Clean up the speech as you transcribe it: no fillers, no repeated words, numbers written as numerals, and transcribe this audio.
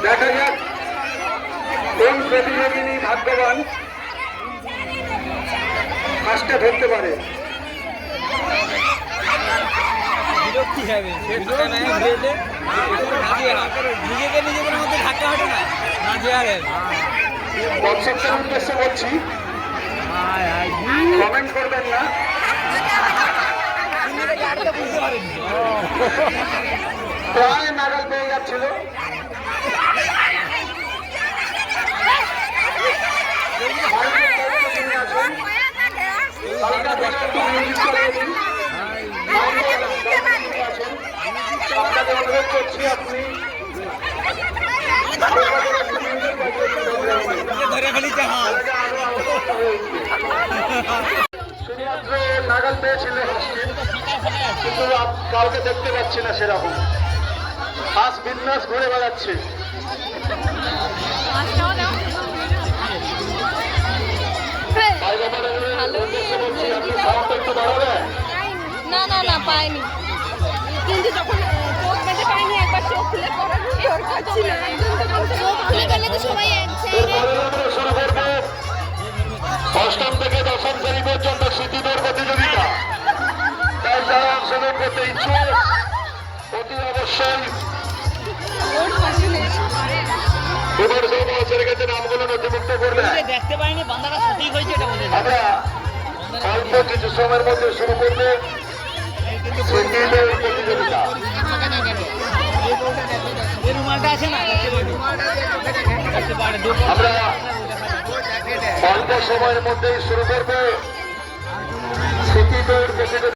দেখা যাক কোন প্রতিযোগিনী ভাগ্যবান ফার্স্টে ধরতে পারে। দর্শকদের উদ্দেশ্যে বলছি, কমেন্ট করবেন না। প্রায় নাগাল পেয়ে যাচ্ছিল। আপনাদের অনুরোধ করছি আপনি শুধুমাত্র নাগাল পেয়েছিল, কিন্তু কাউকে দেখতে পাচ্ছি না সেরকম। হাঁস বিন্যাস ঘুরে বেড়াচ্ছে। না না না পাইনি, কিন্তু যখন চোখ বেঁধে পাইনি, একবার চোখ খুলে করার দরকার ছিল। চোখ খুলে গেলে তো সবাই অষ্টম থেকে দশম শ্রেণী পর্যন্ত স্মৃতিদৌড় প্রতিযোগিতা। তাই যারা অংশগ্রহণ করতে ইচ্ছুক অতি অবশ্যই নামগুলো নথিভুক্ত করলে আমরা অল্প কিছু সময়ের মধ্যে শুরু করবো স্মৃতিদৌড় প্রতিযোগিতা। আমরা অল্প সময়ের মধ্যেই শুরু করবো স্মৃতিদৌড় প্রতিযোগিতা।